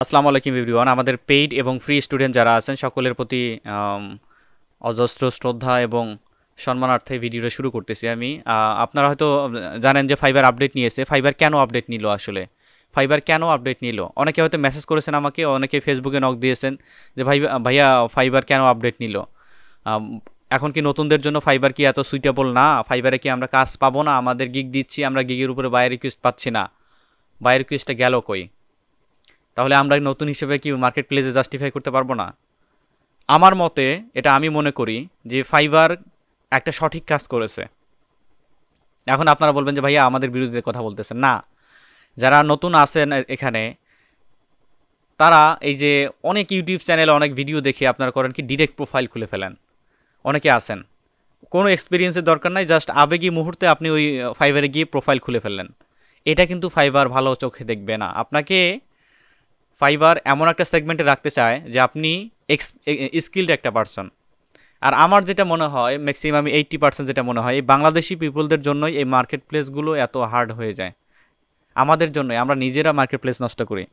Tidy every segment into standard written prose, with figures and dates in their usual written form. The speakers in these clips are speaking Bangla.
আসসালামু আলাইকুম এভরিওয়ান। আমাদের পেইড এবং ফ্রি স্টুডেন্ট যারা আছেন সকলের প্রতি অজস্র শ্রদ্ধা এবং সম্মানার্থে ভিডিওটা শুরু করতেছি আমি। আপনারা হয়তো জানেন যে ফাইবার আপডেট নিয়েছে। ফাইবার কেন আপডেট নিল আসলে? ফাইবার কেন আপডেট নিল? অনেকে হয়তো মেসেজ করেছেন আমাকে, অনেকে ফেসবুকে নক দিয়েছেন যে ভাইয়া ফাইবার কেন আপডেট নিল? এখন কি নতুনদের জন্য ফাইবার কি এত সুইটেবল না? ফাইবারে কি আমরা কাজ পাবো না? আমাদের গিগ দিচ্ছি, আমরা গিগের উপরে বাই রিকোয়েস্ট পাচ্ছি না। বাই রিকোয়েস্টটা গেল কই? তাহলে আমরা নতুন হিসেবে কি মার্কেট প্লেসে জাস্টিফাই করতে পারবো না? আমার মতে এটা আমি মনে করি যে ফাইবার একটা সঠিক কাজ করেছে। এখন আপনারা বলবেন যে ভাইয়া আমাদের বিরুদ্ধে কথা বলতেছেন। না, যারা নতুন আছেন এখানে তারা এই যে অনেক ইউটিউব চ্যানেলে অনেক ভিডিও দেখে আপনারা করেন কি ডিরেক্ট প্রোফাইল খুলে ফেলেন। অনেকে আছেন কোনো এক্সপিরিয়েন্সের দরকার নাই, জাস্ট আবেগী মুহূর্তে আপনি ওই ফাইবারে গিয়ে প্রোফাইল খুলে ফেললেন। এটা কিন্তু ফাইবার ভালো চোখে দেখবে না। আপনাকে ফাইবার এমন একটা সেগমেন্টে রাখতে চায় যে আপনি স্কিলড একটা পারসন। আর আমার যেটা মনে হয় ম্যাক্সিমাম 80% যেটা মনে হয় এই বাংলাদেশি পিপলদের জন্যই এই মার্কেট প্লেসগুলো এত হার্ড হয়ে যায়। আমাদের জন্যই, আমরা নিজেরা মার্কেট প্লেস নষ্ট করি।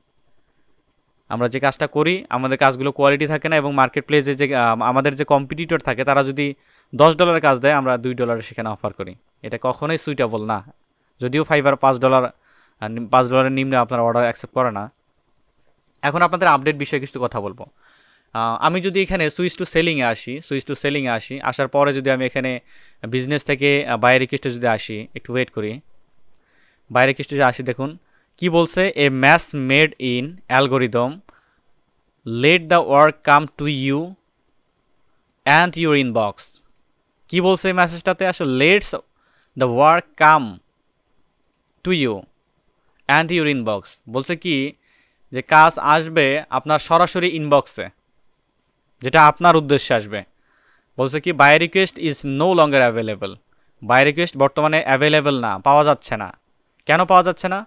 আমরা যে কাজটা করি আমাদের কাজগুলো কোয়ালিটি থাকে না, এবং মার্কেট প্লেসে যে আমাদের যে কম্পিটিটর থাকে তারা যদি $10 কাজ দেয় আমরা $2 সেখানে অফার করি। এটা কখনোই সুইটেবল না। যদিও ফাইবার $5 নিম্নে আপনার অর্ডার অ্যাকসেপ্ট করে না। এখন আপনাদের আপডেট বিষয়ে কিছু কথা বলবো। আমি যদি এখানে সুইচ টু সেলিংয়ে আসি, আসার পরে যদি আমি এখানে বিজনেস থেকে বাই রিকোয়েস্টে যদি আসি, একটু ওয়েট করি, বাই রিকোয়েস্টে যদি আসি, দেখুন কি বলছে, a match made in algorithm let the work come to you and your inbox. কি বলছে এই মেসেজটাতে? আসলে let's the work come to you and your inbox বলছে কি যে কাজ আসবে আপনার সরাসরি ইনবক্সে, যেটা আপনার উদ্দেশ্যে আসবে। বলছে কি by request is no longer available. By request বর্তমানে অ্যাভেলেবল না, পাওয়া যাচ্ছে না। কেন পাওয়া যাচ্ছে না?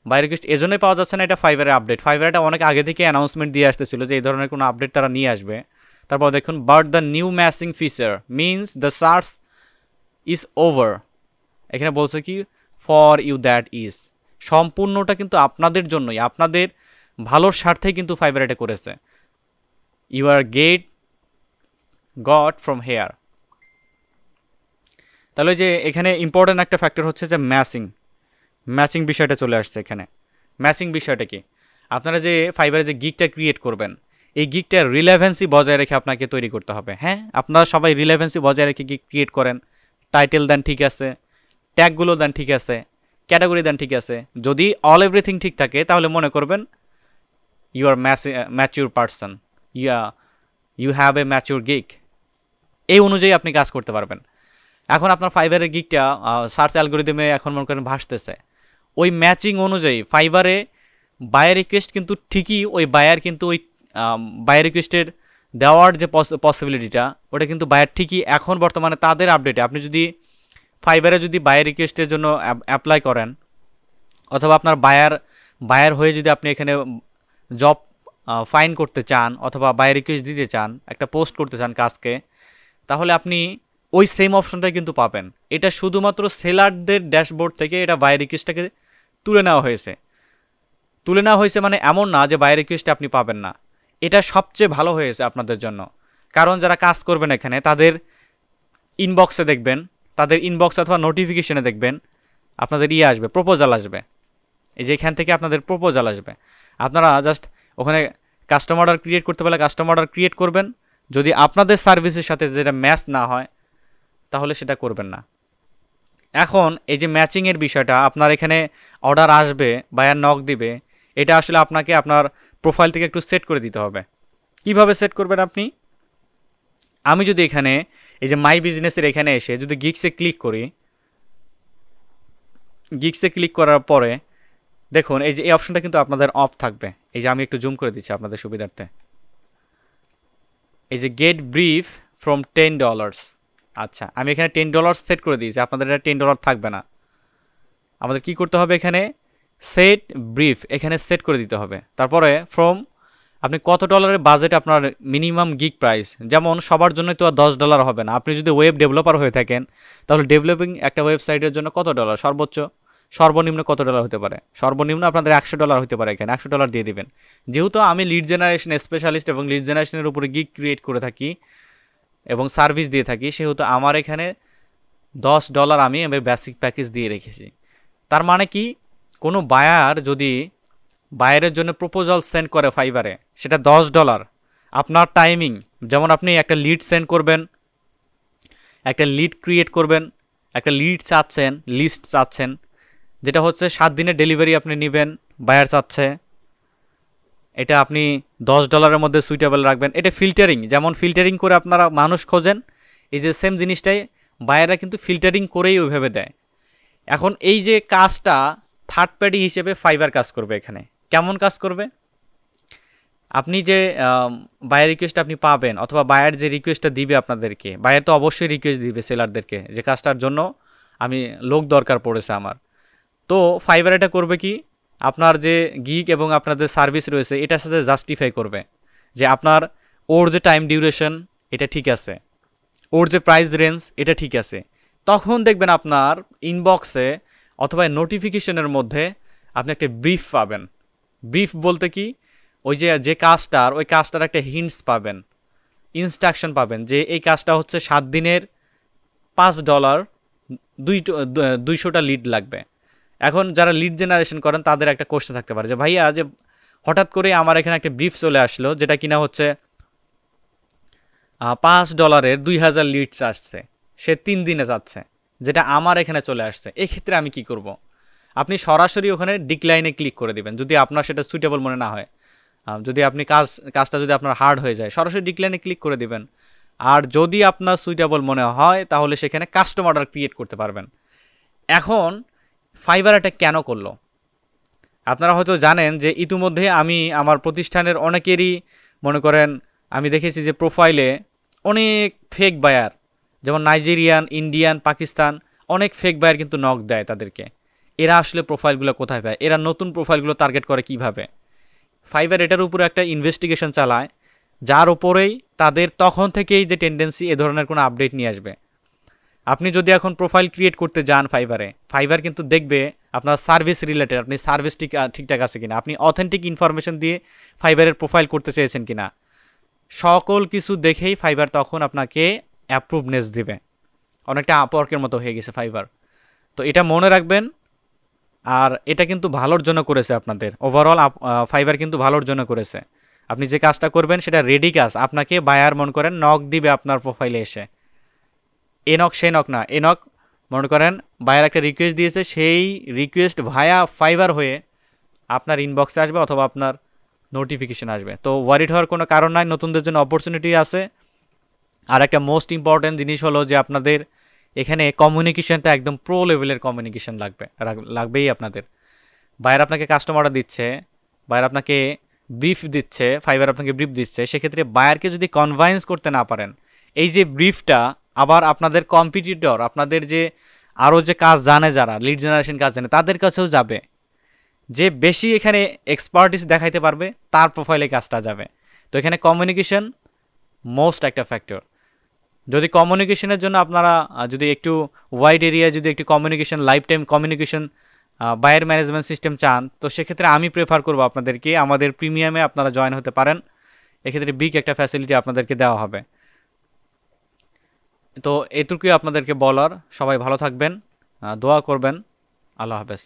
বাই রিকোয়েস্ট এজন্যই পাওয়া যাচ্ছে না, এটা ফাইবারের আপডেট। ফাইবারটা অনেক আগে থেকে অ্যানাউন্সমেন্ট দিয়ে আসতেছিল যে এই ধরনের কোনো আপডেট তারা নিয়ে আসবে। তারপর দেখুন, but the new matching feature means the search is over. এখানে বলছে কি ফর ইউ দ্যাট ইজ, সম্পূর্ণটা কিন্তু আপনাদের জন্যই, আপনাদের ভালোর স্বার্থেই কিন্তু ফাইবার এটা করেছে। You are got from here. তাহলে যে এখানে ইম্পর্টেন্ট একটা ফ্যাক্টর হচ্ছে যে ম্যাচিং বিষয়টা চলে আসছে এখানে। ম্যাচিং বিষয়টা কি? আপনারা যে ফাইবারে যে গিগটা ক্রিয়েট করবেন, এই গিগটার রিলেভেন্সি বজায় রেখে আপনাকে তৈরি করতে হবে। হ্যাঁ, আপনারা সবাই রিলেভেন্সি বজায় রেখে গিগ ক্রিয়েট করেন, টাইটেল দেন ঠিক আছে, ট্যাগগুলো দেন ঠিক আছে, ক্যাটাগরি দেন ঠিক আছে। যদি অল এভরিথিং ঠিক থাকে তাহলে মনে করবেন you are mature person, you have a mature gig. এই অনুযায়ী আপনি কাজ করতে পারবেন। এখন আপনার ফাইবারের গিগটা সার্চ অ্যালগোরিদমে এখন মনে করেন ভাসতেছে, ওই ম্যাচিং অনুযায়ী ফাইবারে বায়ার রিকোয়েস্ট কিন্তু ঠিকই ওই বায়ার কিন্তু ওই বায়ার রিকোয়েস্টের দেওয়ার যে পসিবিলিটিটা ওটা কিন্তু বায়ার ঠিকই এখন বর্তমানে তাদের আপডেটে। আপনি যদি ফাইবারে যদি বায়ার রিকোয়েস্টের জন্য অ্যাপ্লাই করেন, অথবা আপনার বায়ার হয়ে যদি আপনি এখানে জব ফাইন করতে চান, অথবা বায়ার রিকোয়েস্ট দিতে চান, একটা পোস্ট করতে চান কাজকে, তাহলে আপনি ওই সেম অপশনটাই কিন্তু পাবেন। এটা শুধুমাত্র সেলারদের ড্যাশবোর্ড থেকে এটা বায়ার রিকোয়েস্টটাকে তুলে নেওয়া হয়েছে। মানে এমন না যে বায়ার রিকোয়েস্টে আপনি পাবেন না। এটা সবচেয়ে ভালো হয়েছে আপনাদের জন্য, কারণ যারা কাজ করবেন এখানে তাদের ইনবক্সে দেখবেন, তাদের ইনবক্স অথবা নোটিফিকেশনে দেখবেন আপনাদের আসবে, প্রপোজাল আসবে। এই যে এখান থেকে আপনাদের প্রপোজাল আসবে। আপনারা জাস্ট ওখানে কাস্টম অর্ডার ক্রিয়েট করতে পারলে কাস্টম অর্ডার ক্রিয়েট করবেন। যদি আপনাদের সার্ভিসের সাথে যেটা ম্যাচ না হয় তাহলে সেটা করবেন না। এখন এই যে ম্যাচিংয়ের বিষয়টা, আপনার এখানে অর্ডার আসবে, বায়ার নক দিবে, এটা আসলে আপনাকে আপনার প্রোফাইল থেকে একটু সেট করে দিতে হবে। কিভাবে সেট করবেন আপনি? আমি যদি এখানে এই যে মাই বিজনেসের এখানে এসে যদি গিগসে ক্লিক করার পরে দেখুন এই যে এই অপশনটা কিন্তু আপনাদের অফ থাকবে। এই যে আমি একটু জুম করে দিচ্ছি আপনাদের সুবিধার্থে। এই যে গেট ব্রিফ ফ্রম $10। আচ্ছা, আমি এখানে $10 সেট করে দিয়েছি, আপনাদের এটা $10 থাকবে না। আমাদের কি করতে হবে? এখানে সেট ব্রিফ এখানে সেট করে দিতে হবে। তারপরে ফ্রম আপনি কত ডলারের বাজেট আপনার মিনিমাম গিগ প্রাইস, যেমন সবার জন্য তো আর $10 হবে না। আপনি যদি ওয়েব ডেভেলপার হয়ে থাকেন তাহলে ডেভেলপিং একটা ওয়েবসাইটের জন্য কত ডলার? সর্বোচ্চ সর্বনিম্ন কত ডলার হতে পারে? সর্বনিম্ন আপনাদের $100 হতে পারে, এখানে $100 দিয়ে দিবেন। যেহেতু আমি লিড জেনারেশন স্পেশালিস্ট এবং লিড জেনারেশনের উপরে গিগ ক্রিয়েট করে থাকি এবং সার্ভিস দিয়ে থাকি, সেহেতু আমার এখানে $10 আমি বেসিক প্যাকেজ দিয়ে রেখেছি। তার মানে কি, কোনো বায়ার যদি বায়ারের জন্য প্রপোজাল সেন্ড করে ফাইবারে, সেটা $10, আপনার টাইমিং, যেমন আপনি একটা লিড সেন্ড করবেন, একটা লিড ক্রিয়েট করবেন, একটা লিড চাচ্ছেন, লিস্ট চাচ্ছেন, যেটা হচ্ছে 7 দিনের ডেলিভারি আপনি নেবেন, বায়ার চাচ্ছে, এটা আপনি $10 মধ্যে সুইটেবল রাখবেন। এটা ফিল্টারিং, যেমন ফিল্টারিং করে আপনারা মানুষ খোঁজেন, এই যে সেম জিনিসটাই বায়াররা কিন্তু ফিল্টারিং করেই ওইভাবে দেয়। এখন এই যে কাজটা থার্ড পার্টি হিসেবে ফাইবার কাজ করবে। এখানে কেমন কাজ করবে? আপনি যে বায়ার রিকোয়েস্ট আপনি পাবেন, অথবা বায়ার যে রিকোয়েস্টটা দিবে আপনাদেরকে, বায়ার তো অবশ্যই রিকোয়েস্ট দিবে সেলারদেরকে যে কাজটার জন্য আমি লোক দরকার পড়েছে আমার। তো ফাইবার এটা করবে কি, আপনার যে গিগ এবং আপনাদের সার্ভিস রয়েছে এটার সাথে জাস্টিফাই করবে যে আপনার ওর যে টাইম ডিউরেশন এটা ঠিক আছে, ওর যে প্রাইস রেঞ্জ এটা ঠিক আছে। তখন দেখবেন আপনার ইনবক্সে অথবা নোটিফিকেশনের মধ্যে আপনি একটা ব্রিফ পাবেন। ব্রিফ বলতে কি, ওই যে কাজটার, ওই কাজটার একটা হিন্টস পাবেন, ইনস্ট্রাকশন পাবেন যে এই কাজটা হচ্ছে 7 দিনের $5, 200টা লিড লাগবে। এখন যারা লিড জেনারেশন করেন তাদের একটা কোশ্চেন থাকতে পারে যে ভাইয়া, যে হঠাৎ করে আমার এখানে একটা ব্রিফ চলে আসলো যেটা কিনা হচ্ছে $5 2000 লিডস আসছে, সে 3 দিনে যাচ্ছে, যেটা আমার এখানে চলে আসছে, এক্ষেত্রে আমি কি করব? আপনি সরাসরি ওখানে ডিক্লাইনে ক্লিক করে দিবেন যদি আপনার সেটা সুইটেবল মনে না হয়। যদি আপনি কাজটা যদি আপনার হার্ড হয়ে যায়, সরাসরি ডিক্লাইনে ক্লিক করে দিবেন। আর যদি আপনার সুইটেবল মনে হয় তাহলে সেখানে কাস্টম অর্ডার ক্রিয়েট করতে পারবেন। এখন ফাইবার এটা কেন করলো? আপনারা হয়তো জানেন যে ইতিমধ্যে আমি আমার প্রতিষ্ঠানের অনেকেরই মনে করেন আমি দেখেছি যে প্রোফাইলে অনেক ফেক বায়ার, যেমন নাইজেরিয়ান, ইন্ডিয়ান, পাকিস্তান, অনেক ফেক বায়ার কিন্তু নক দেয় তাদেরকে। এরা আসলে প্রোফাইলগুলো কোথায় পায়? এরা নতুন প্রোফাইলগুলো টার্গেট করে কিভাবে? ফাইবার এটার উপরে একটা ইনভেস্টিগেশন চালায়, যার উপরেই তাদের তখন থেকেই যে টেন্ডেন্সি এ ধরনের কোনো আপডেট নিয়ে আসবে। আপনি যদি এখন প্রোফাইল ক্রিয়েট করতে যান ফাইবারে, ফাইবার কিন্তু দেখবে আপনার সার্ভিস রিলেটেড, আপনি সার্ভিস ঠিকঠাক আছে কিনা, আপনি অথেন্টিক ইনফরমেশন দিয়ে ফাইবারের প্রোফাইল করতে চেয়েছেন কিনা, সকল কিছু দেখেই ফাইবার তখন আপনাকে অ্যাপ্রুভনেস দিবে। অনেকটা আপওয়ার্কের মতো হয়ে গেছে ফাইবার। তো এটা মনে রাখবেন। আর এটা কিন্তু ভালোর জন্য করেছে আপনাদের, ওভারঅল ফাইবার কিন্তু ভালোর জন্য করেছে। আপনি যে কাজটা করবেন সেটা রেডি কাজ, আপনাকে বায়ার মনে করেন নক দিবে আপনার প্রোফাইলে এসে, এ নক সে নক না, এ নক মনে করেন বায়ার একটা রিকোয়েস্ট দিয়েছে, সেই রিকোয়েস্ট ভায়া ফাইবার হয়ে আপনার ইনবক্সে আসবে অথবা আপনার নোটিফিকেশন আসবে। তো ওয়ারিড হওয়ার কোনো কারণ নাই, নতুনদের জন্য অপরচুনিটি আছে। আর একটা মোস্ট ইম্পর্ট্যান্ট জিনিস হলো যে আপনাদের এখানে কমিউনিকেশনটা একদম প্রো লেভেলের কমিউনিকেশন লাগবেই আপনাদের। বায়ার আপনাকে কাস্টমার দিচ্ছে, বায়ার আপনাকে ব্রিফ দিচ্ছে, ফাইবার আপনাকে ব্রিফ দিচ্ছে, সেক্ষেত্রে বায়ারকে যদি কনভাইন্স করতে না পারেন, এই যে ব্রিফটা আবার আপনাদের কম্পিটিটর, আপনাদের যে আরও যে কাজ জানে, যারা লিড জেনারেশন কাজ জানে, তাদের কাছেও যাবে। যে বেশি এখানে এক্সপার্টিস দেখাইতে পারবে তার প্রোফাইলে কাজটা যাবে। তো এখানে কমিউনিকেশন মোস্ট একটা ফ্যাক্টর। যদি কমিউনিকেশনের জন্য আপনারা যদি একটু ওয়াইড এরিয়ায় যদি একটু communication, life time communication buyer management system চান, তো সেক্ষেত্রে আমি প্রেফার করব আপনাদেরকে আমাদের প্রিমিয়ামে আপনারা জয়েন হতে পারেন। এক্ষেত্রে বিগ একটা ফ্যাসিলিটি আপনাদেরকে দেওয়া হবে। তো এটুকুই আপনাদেরকে বলার। সবাই ভালো থাকবেন, দোয়া করবেন। আল্লাহ হাফেজ।